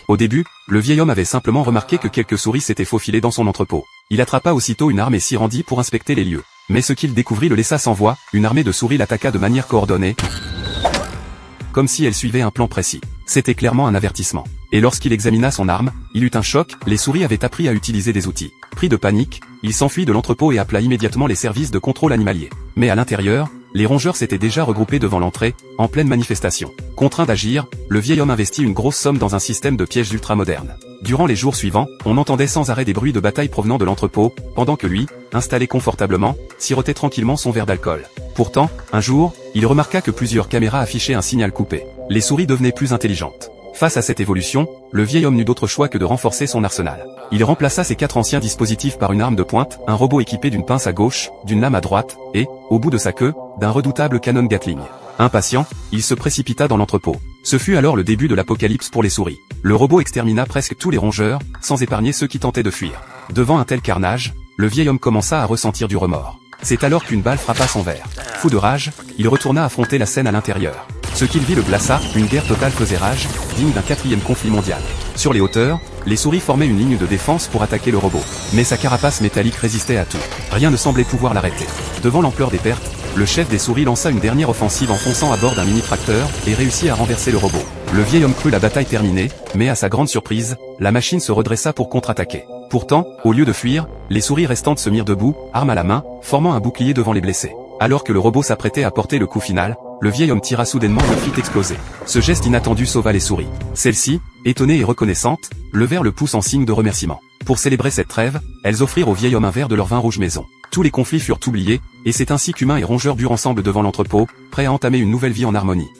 Au début, le vieil homme avait simplement remarqué que quelques souris s'étaient faufilées dans son entrepôt. Il attrapa aussitôt une arme et s'y rendit pour inspecter les lieux. Mais ce qu'il découvrit le laissa sans voix, une armée de souris l'attaqua de manière coordonnée, comme si elle suivait un plan précis. C'était clairement un avertissement. Et lorsqu'il examina son arme, il eut un choc, les souris avaient appris à utiliser des outils. Pris de panique, il s'enfuit de l'entrepôt et appela immédiatement les services de contrôle animalier. Mais à l'intérieur, les rongeurs s'étaient déjà regroupés devant l'entrée, en pleine manifestation. Contraint d'agir, le vieil homme investit une grosse somme dans un système de pièges ultra-moderne. Durant les jours suivants, on entendait sans arrêt des bruits de bataille provenant de l'entrepôt, pendant que lui, installé confortablement, sirotait tranquillement son verre d'alcool. Pourtant, un jour, il remarqua que plusieurs caméras affichaient un signal coupé. Les souris devenaient plus intelligentes. Face à cette évolution, le vieil homme n'eut d'autre choix que de renforcer son arsenal. Il remplaça ses 4 anciens dispositifs par une arme de pointe, un robot équipé d'une pince à gauche, d'une lame à droite, et, au bout de sa queue, d'un redoutable canon Gatling. Impatient, il se précipita dans l'entrepôt. Ce fut alors le début de l'apocalypse pour les souris. Le robot extermina presque tous les rongeurs, sans épargner ceux qui tentaient de fuir. Devant un tel carnage, le vieil homme commença à ressentir du remords. C'est alors qu'une balle frappa son verre. Fou de rage, il retourna affronter la scène à l'intérieur. Ce qu'il vit le glaça, une guerre totale faisait rage, digne d'un 4e conflit mondial. Sur les hauteurs, les souris formaient une ligne de défense pour attaquer le robot. Mais sa carapace métallique résistait à tout. Rien ne semblait pouvoir l'arrêter. Devant l'ampleur des pertes, le chef des souris lança une dernière offensive en fonçant à bord d'un mini-tracteur, et réussit à renverser le robot. Le vieil homme crut la bataille terminée, mais à sa grande surprise, la machine se redressa pour contre-attaquer. Pourtant, au lieu de fuir, les souris restantes se mirent debout, armes à la main, formant un bouclier devant les blessés. Alors que le robot s'apprêtait à porter le coup final, le vieil homme tira soudainement et le fit exploser. Ce geste inattendu sauva les souris. Celles-ci, étonnées et reconnaissantes, levèrent le pouce en signe de remerciement. Pour célébrer cette trêve, elles offrirent au vieil homme un verre de leur vin rouge maison. Tous les conflits furent oubliés, et c'est ainsi qu'humains et rongeurs durent ensemble devant l'entrepôt, prêts à entamer une nouvelle vie en harmonie.